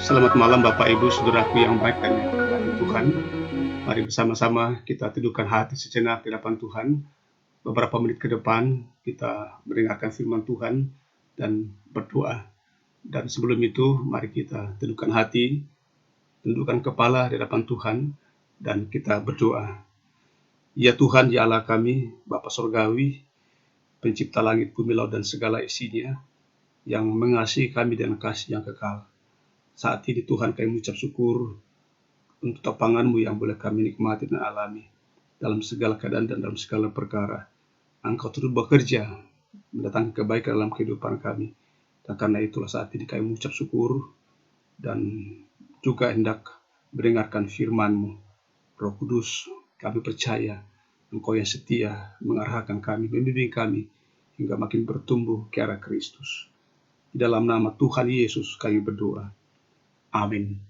Selamat malam Bapak Ibu Saudaraku yang baik dan yang dikasihi Tuhan. Mari bersama-sama kita teduhkan hati sejenak di hadapan Tuhan. Beberapa menit ke depan kita mendengarkan firman Tuhan dan berdoa. Dan sebelum itu mari kita teduhkan hati, tundukkan kepala di hadapan Tuhan dan kita berdoa. Ya Tuhan, ya Allah kami, Bapa Surgawi, pencipta langit, bumi, laut dan segala isinya, yang mengasihi kami dengan kasih yang kekal. Saat ini Tuhan kami mengucap syukur untuk topangan-Mu yang boleh kami nikmati dan alami dalam segala keadaan dan dalam segala perkara. Engkau turut bekerja mendatangkan kebaikan dalam kehidupan kami. Dan karena itulah saat ini kami mengucap syukur dan juga hendak mendengarkan firman-Mu. Roh Kudus, kami percaya Engkau yang setia mengarahkan kami, membimbing kami hingga makin bertumbuh ke arah Kristus. Di dalam nama Tuhan Yesus kami berdoa. Amin.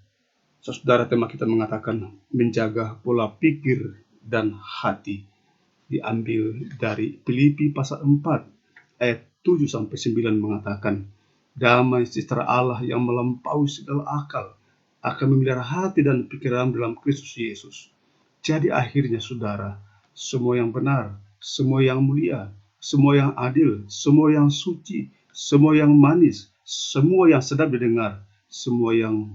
Saudara, tema kita mengatakan menjaga pola pikir dan hati. Diambil dari Filipi pasal 4 ayat 7-9 mengatakan, damai sejahtera Allah yang melampaui segala akal akan memelihara hati dan pikiran dalam Kristus Yesus. Jadi akhirnya saudara, semua yang benar, semua yang mulia, semua yang adil, semua yang suci, semua yang manis, semua yang sedap didengar, semua yang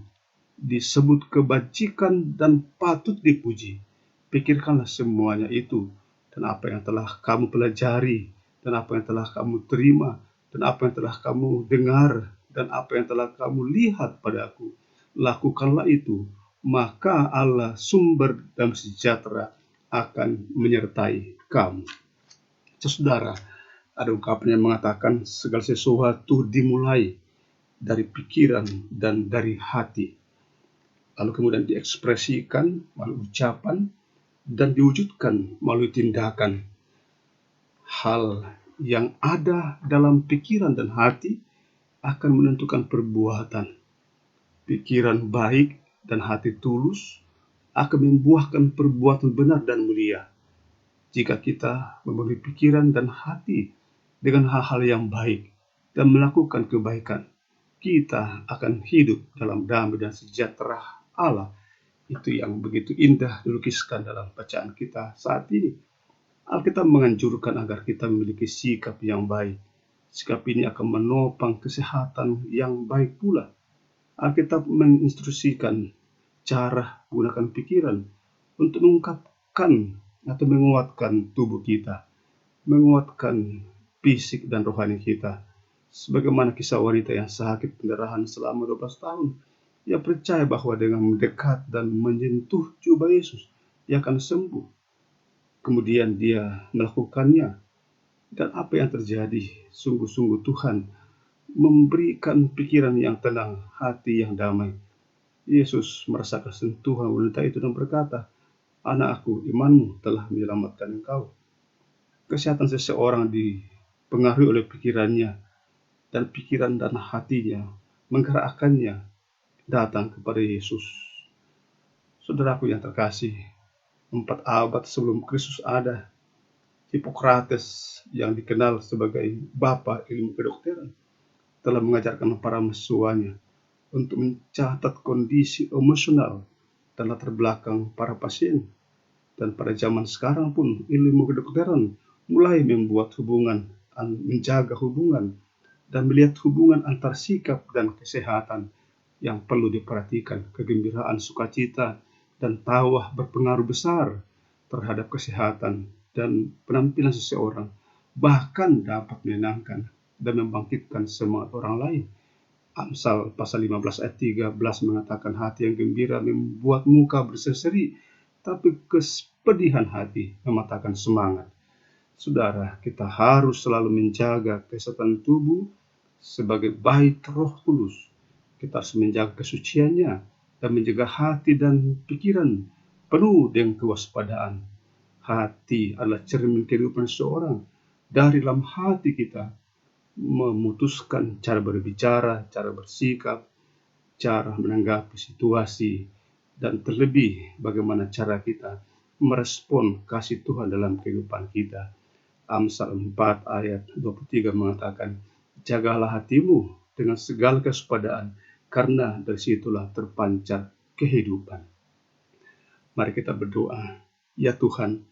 disebut kebajikan dan patut dipuji. Pikirkanlah semuanya itu, dan apa yang telah kamu pelajari, dan apa yang telah kamu terima, dan apa yang telah kamu dengar, dan apa yang telah kamu lihat padaku. Lakukanlah itu, maka Allah sumber damai sejahtera akan menyertai kamu. Saudara, ada ungkapan yang mengatakan segala sesuatu dimulai dari pikiran dan dari hati, lalu kemudian diekspresikan melalui ucapan dan diwujudkan melalui tindakan. Hal yang ada dalam pikiran dan hati akan menentukan perbuatan. Pikiran baik dan hati tulus akan membuahkan perbuatan benar dan mulia. Jika kita memenuhi pikiran dan hati dengan hal-hal yang baik dan melakukan kebaikan, kita akan hidup dalam damai dan sejahtera Allah. Itu yang begitu indah dilukiskan dalam bacaan kita saat ini. Alkitab menganjurkan agar kita memiliki sikap yang baik. Sikap ini akan menopang kesehatan yang baik pula. Alkitab menginstruksikan cara menggunakan pikiran untuk mengungkapkan atau menguatkan tubuh kita, menguatkan fisik dan rohani kita. Sebagaimana kisah wanita yang sakit pendarahan selama 12 tahun. Ia percaya bahwa dengan mendekat dan menyentuh jubah Yesus, ia akan sembuh. Kemudian dia melakukannya. Dan apa yang terjadi? Sungguh-sungguh Tuhan memberikan pikiran yang tenang, hati yang damai. Yesus merasakan sentuhan wanita itu dan berkata, anakku, imanmu telah menyelamatkan engkau. Kesehatan seseorang dipengaruhi oleh pikirannya, dan pikiran dan hatinya menggerakkannya datang kepada Yesus. Saudaraku yang terkasih, 4 abad sebelum Kristus ada, Hippocrates yang dikenal sebagai bapa ilmu kedokteran telah mengajarkan para mahasiswanya untuk mencatat kondisi emosional dan latar belakang para pasien. Dan pada zaman sekarang pun ilmu kedokteran mulai membuat hubungan, menjaga hubungan, dan melihat hubungan antar sikap dan kesehatan yang perlu diperhatikan. Kegembiraan, sukacita, dan tawa berpengaruh besar terhadap kesehatan dan penampilan seseorang, bahkan dapat menenangkan dan membangkitkan semangat orang lain. Amsal pasal 15 ayat 13 mengatakan hati yang gembira membuat muka berseri-seri, tapi kepedihan hati mematahkan semangat. Saudara, kita harus selalu menjaga kesehatan tubuh sebagai bait Roh Kudus. Kita harus menjaga kesuciannya dan menjaga hati dan pikiran penuh dengan kewaspadaan. Hati adalah cermin kehidupan seseorang. Dari dalam hati kita memutuskan cara berbicara, cara bersikap, cara menanggapi situasi, dan terlebih bagaimana cara kita merespon kasih Tuhan dalam kehidupan kita. Amsal 4 ayat 23 mengatakan, jagalah hatimu dengan segala kewaspadaan, karena dari situlah terpancar kehidupan. Mari kita berdoa. Ya Tuhan,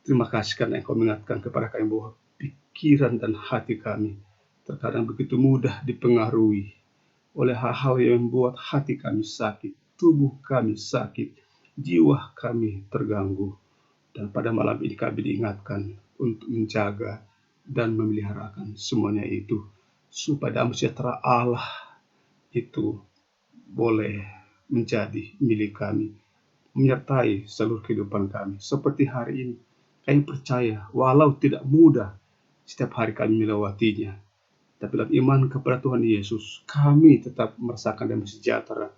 terima kasih karena Engkau mengingatkan kepada kami bahwa pikiran dan hati kami terkadang begitu mudah dipengaruhi oleh hal-hal yang membuat hati kami sakit, tubuh kami sakit, jiwa kami terganggu. Dan pada malam ini kami diingatkan untuk menjaga dan memeliharakan semuanya itu, supaya damai sejahtera Allah itu boleh menjadi milik kami, menyertai seluruh kehidupan kami. Seperti hari ini, kami percaya walau tidak mudah setiap hari kami melewatinya, tapi dalam iman kepada Tuhan Yesus, kami tetap merasakan damai sejahtera,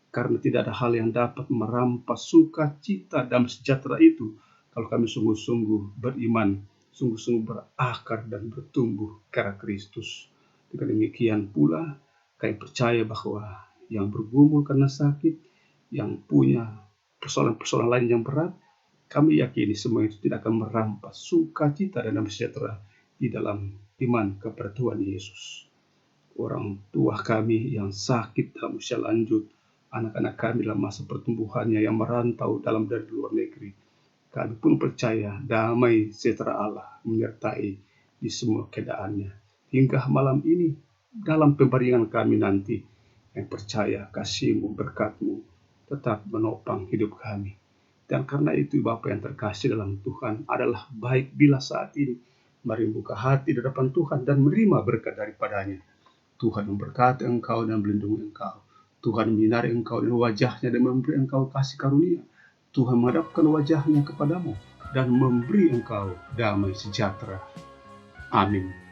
karena tidak ada hal yang dapat merampas sukacita damai sejahtera itu kalau kami sungguh-sungguh beriman, sungguh-sungguh berakar dan bertumbuh karena Kristus. Dengan demikian pula, kami percaya bahwa yang bergumul karena sakit, yang punya persoalan-persoalan lain yang berat, kami yakini semua itu tidak akan merampas sukacita dan damai sejahtera di dalam iman kepada Tuhan Yesus. Orang tua kami yang sakit dalam usia lanjut, anak-anak kami dalam masa pertumbuhannya yang merantau dalam dan luar negeri, kami pun percaya damai sejahtera Allah menyertai di semua keadaannya. Hingga malam ini, dalam pembaringan kami nanti, yang percaya kasih-Mu, berkat-Mu tetap menopang hidup kami. Dan karena itu Bapa yang terkasih dalam Tuhan, adalah baik bila saat ini mari buka hati di hadapan Tuhan dan menerima berkat daripadanya. Tuhan memberkati engkau dan melindungi engkau. Tuhan menyinari engkau dengan wajahnya dan memberi engkau kasih karunia. Tuhan menghadapkan wajahnya kepadamu dan memberi engkau damai sejahtera. Amin.